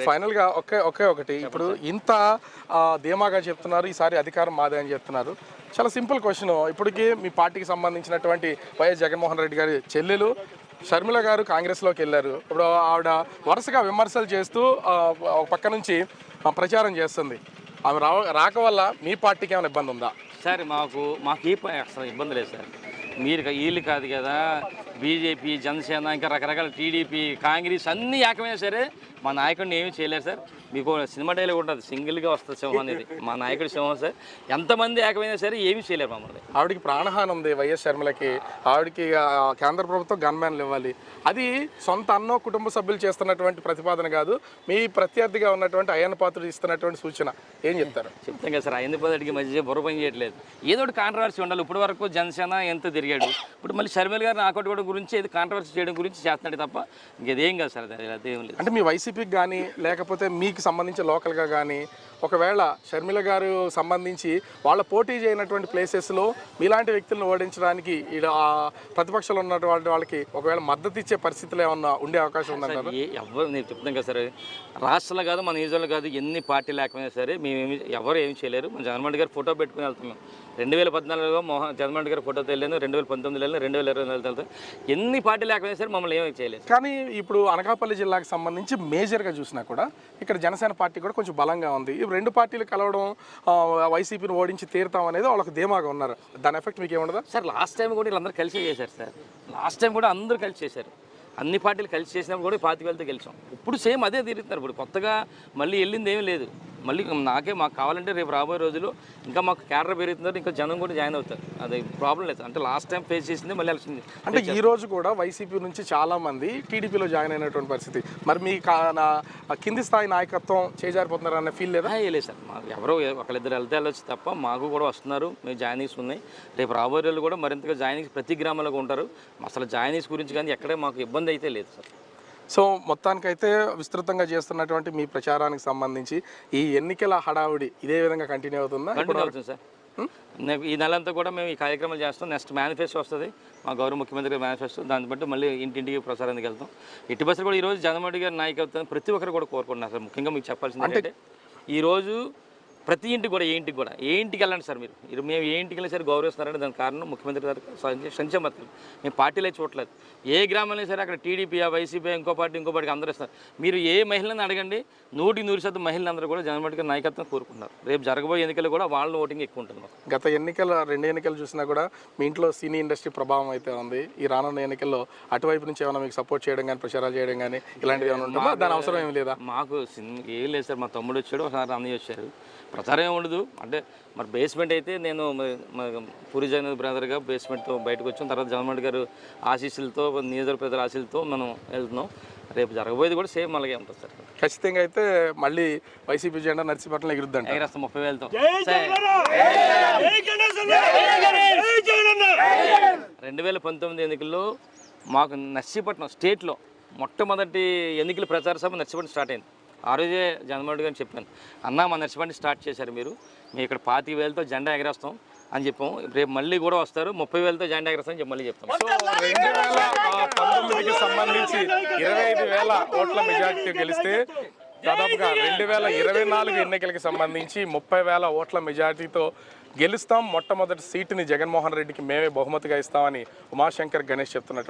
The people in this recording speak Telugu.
ఫైనల్గా ఒకటి ఇప్పుడు ఇంత ధీమాగా చెప్తున్నారు, ఈసారి అధికారం మాదే అని చెప్తున్నారు. చాలా సింపుల్ క్వశ్చన్. ఇప్పటికీ మీ పార్టీకి సంబంధించినటువంటి వైఎస్ జగన్మోహన్ రెడ్డి గారి చెల్లెలు షర్మిల గారు కాంగ్రెస్లోకి వెళ్ళారు. ఇప్పుడు ఆవిడ వరుసగా విమర్శలు చేస్తూ ఒక పక్క నుంచి ప్రచారం చేస్తుంది. ఆమె రాక వల్ల మీ పార్టీకి ఏమైనా ఇబ్బంది ఉందా? సార్ మాకు ఈ అసలు ఇబ్బంది లేదు సార్. మీరు వీళ్ళు కాదు కదా, బీజేపీ, జనసేన, ఇంకా రకరకాల టీడీపీ, కాంగ్రెస్ అన్నీ ఏకమైనా సరే మా నాయకుడిని ఏమీ చేయలేరు సార్. మీకు సినిమా డైలాగ్ ఉంటుంది, సింగిల్గా వస్తుంది సింహం అనేది. మా నాయకుడి సింహం సార్. ఎంతమంది ఏకమైనా సరే ఏమీ చేయలేరు మమ్మల్ని. ఆవిడకి ప్రాణహాని ఉంది వైఎస్ షర్మిలకి. ఆవిడకి కేంద్ర ప్రభుత్వం గన్మ్యాన్లు ఇవ్వాలి. అది సొంత అన్నో కుటుంబ సభ్యులు చేస్తున్నటువంటి ప్రతిపాదన కాదు, మీ ప్రత్యర్థిగా ఉన్నటువంటి అయ్యన్న పాత్రుడు ఇస్తున్నటువంటి సూచన. ఏం చెప్తారు? చెప్తాం కదా సార్, అయ్యన్న పాత్రుడికి మధ్య బుర్ర పని చేయట్లేదు. ఏదో ఒకటి కాంట్రవర్సీ ఉండాలి. ఇప్పటి వరకు జనసేన ఎంత తిరిగాడు, ఇప్పుడు మళ్ళీ షర్మిల గారిని ఆకట్టుకోవడం గురించి ఏది కాంట్రవర్సీ చేయడం గురించి చేస్తున్నాడు తప్ప ఇంకేదేం కాదు సార్. అదేం లేదు. అంటే మీ వైసీపీకి కానీ లేకపోతే మీకు సంబంధించి లోకల్గా కానీ ఒకవేళ షర్మిల గారు సంబంధించి వాళ్ళ పోటీ చేయనటువంటి ప్లేసెస్లో మీలాంటి వ్యక్తులను ఓడించడానికి ప్రతిపక్షంలో ఉన్నటువంటి వాళ్ళకి ఒకవేళ మద్దతు ఇచ్చే పరిస్థితులు ఏమన్నా ఉండే అవకాశం ఉందంటారు? ఎవరు నేను చెప్తాను కదా సార్, రాష్ట్రంలో కాదు మన నియోజకవర్గంలో కాదు ఎన్ని పార్టీ లేకపోయినా సరే మేమేమి ఎవరు ఏమి చేయలేరు. మన జగన్మోహన్ రెడ్డి గారు ఫోటో పెట్టుకుని వెళ్తున్నాం. 2014లో జగన్మోహన్ రెడ్డి గారు ఫోటోతో వెళ్ళాను, 2019 వెళ్ళాను, 2020 వెళ్తాను. ఎన్ని పార్టీ లేకపోయినా సరే మమ్మల్ని ఏమీ చేయలేదు. కానీ ఇప్పుడు అనకాపల్లి జిల్లాకు సంబంధించి మేజర్గా చూసినా కూడా ఇక్కడ జనసేన పార్టీ కూడా కొంచెం బలంగా ఉంది. రెండు పార్టీలు కలవడం, వైసీపీని ఓడించి తీరుతాం అనేది వాళ్ళకి ధీమాగా ఉన్నారు. దాని ఎఫెక్ట్ మీకు ఏముండదా సార్? లాస్ట్ టైం కూడా వీళ్ళందరూ కలిసి చేశారు సార్. లాస్ట్ టైం కూడా అందరూ కలిసి చేశారు. అన్ని పార్టీలు కలిసి చేసినప్పుడు కూడా 25,000తో గెలిచాం. ఇప్పుడు సేమ్ అదే తిరుగుతున్నారు. ఇప్పుడు కొత్తగా మళ్ళీ వెళ్ళింది ఏమీ లేదు. మళ్ళీ మాకు కావాలంటే రేపు రాబోయే రోజులు ఇంకా మాకు క్యాడర్ పెరుగుతున్నారు, ఇంకా జనం కూడా జాయిన్ అవుతారు. అది ప్రాబ్లం లేదు. అంటే లాస్ట్ టైం ఫేస్ చేసింది మళ్ళీ వచ్చింది. అంటే ఈ రోజు కూడా వైసీపీ నుంచి చాలా మంది టీడీపీలో జాయిన్ అయినటువంటి పరిస్థితి. మరి మీ కింది స్థాయి నాయకత్వం చేజారిపోతున్నారు అనే ఫీల్ లేదా? లేదు సార్, మాకు ఎవరో ఒకళ్ళిద్దరు వెళ్తే వెళ్ళొచ్చు తప్ప మాకు కూడా వస్తున్నారు. మేము జాయినింగ్స్ ఉన్నాయి. రేపు రాబోయే రోజులు కూడా మరింతగా జాయినింగ్స్ ప్రతి గ్రామంలో ఉంటారు. అసలు జాయినింగ్స్ గురించి కానీ ఎక్కడే మాకు ఇబ్బంది అయితే లేదు సార్. సో మొత్తానికైతే విస్తృతంగా చేస్తున్నటువంటి మీ ప్రచారానికి సంబంధించి ఈ ఎన్నికల హడావుడి ఇదే విధంగా కంటిన్యూ అవుతుందా? కంటిన్యూ అవుతుంది సార్. ఈ నెలంతా కూడా మేము ఈ కార్యక్రమాలు చేస్తాం. నెక్స్ట్ మేనిఫెస్టో వస్తుంది, మా గౌరవ ముఖ్యమంత్రి గారి మేనిఫెస్టో. దాన్ని బట్టి మళ్ళీ ఇంటింటికి ప్రచారానికి వెళ్తాం. ఎట్టి బస్సులు కూడా ఈరోజు జగన్మోహన్ రెడ్డి గారి నాయకత్వం ప్రతి ఒక్కరు కూడా కోరుకుంటున్నారు సార్. ముఖ్యంగా మీకు చెప్పాల్సింది అంటే ఈరోజు ప్రతి ఇంటికి కూడా ఏ ఇంటికి వెళ్ళండి సార్. మీరు మేము ఏ ఇంటికి వెళ్ళినా సరే గౌరవిస్తున్నారంటే దానికి కారణం ముఖ్యమంత్రి గారు సంక్షేమ పథకాలు. మేము పార్టీలే చూడలేదు. ఏ గ్రామంలో సరే అక్కడ టీడీపీ, వైసీపీ, ఇంకో పార్టీకి అందరూ ఇస్తారు. మీరు ఏ మహిళని అడగండి, 100% మహిళలందరూ కూడా జగన్మోహన్ రెడ్డి గారి నాయకత్వం కోరుకుంటున్నారు. రేపు జరగబోయే ఎన్నికలు కూడా వాళ్ళ ఓటింగ్ ఎక్కువ ఉంటుంది. గత రెండు ఎన్నికలు చూసినా కూడా మీ ఇంట్లో సినీ ఇండస్ట్రీ ప్రభావం అయితే ఉంది. ఈ రానున్న ఎన్నికల్లో అటువైపు నుంచి ఏమైనా మీకు సపోర్ట్ చేయడం కానీ, ప్రచారాలు చేయడం కానీ ఇలాంటివి ఏమైనా ఉంటుందా? దాని అవసరం ఏమి లేదా? మాకు ఏం లేదు సార్. మా తమ్ముడు వచ్చాడు, ఒకసారి అన్నయ్య వచ్చారు. ప్రచారం ఏమి ఉండదు. అంటే మరి బేస్మెంట్ అయితే నేను పూరి జగన్నాథ్ బ్రదర్గా బేస్మెంట్తో బయటకు వచ్చాం. తర్వాత జగన్మోహన్ రెడ్డి గారు ఆశీస్సులతో, నియోజకవర్గ ప్రజల ఆశీస్సులతో మనం వెళ్తున్నాం. రేపు జరగబోయేది కూడా సేమ్ అలాగే ఉంటుంది సార్. ఖచ్చితంగా అయితే మళ్ళీ వైసీపీ జెండా నర్సీపట్నంలో ఎగురుద్దండి. ఎగరేస్తాం 30,000తో. 2019 ఎన్నికల్లో మాకు నర్సీపట్నం స్టేట్లో మొట్టమొదటి ఎన్నికల ప్రచార సభ నర్సీపట్నం స్టార్ట్ అయింది. ఆ రోజే జగన్మోహన్ రెడ్డి గారిని చెప్పాను, అన్న మా నర్సీపట్నం స్టార్ట్ చేశారు, మీరు ఇక్కడ 25,000తో జెండా ఎగరేస్తాం అని చెప్పాము. రేపు మళ్ళీ కూడా వస్తారు, 30,000తో జెండా ఎగరేస్తాం అని చెప్పి మళ్ళీ చెప్తాం. సో 2019కి సంబంధించి 25,000 ఓట్ల మెజార్టీ గెలిస్తే దాదాపుగా 2024 ఎన్నికలకి సంబంధించి 30,000 ఓట్ల మెజార్టీతో గెలుస్తాం. మొట్టమొదటి సీటుని జగన్మోహన్ రెడ్డికి మేమే బహుమతిగా ఇస్తామని ఉమాశంకర్ గణేష్ చెప్తున్నటువంటి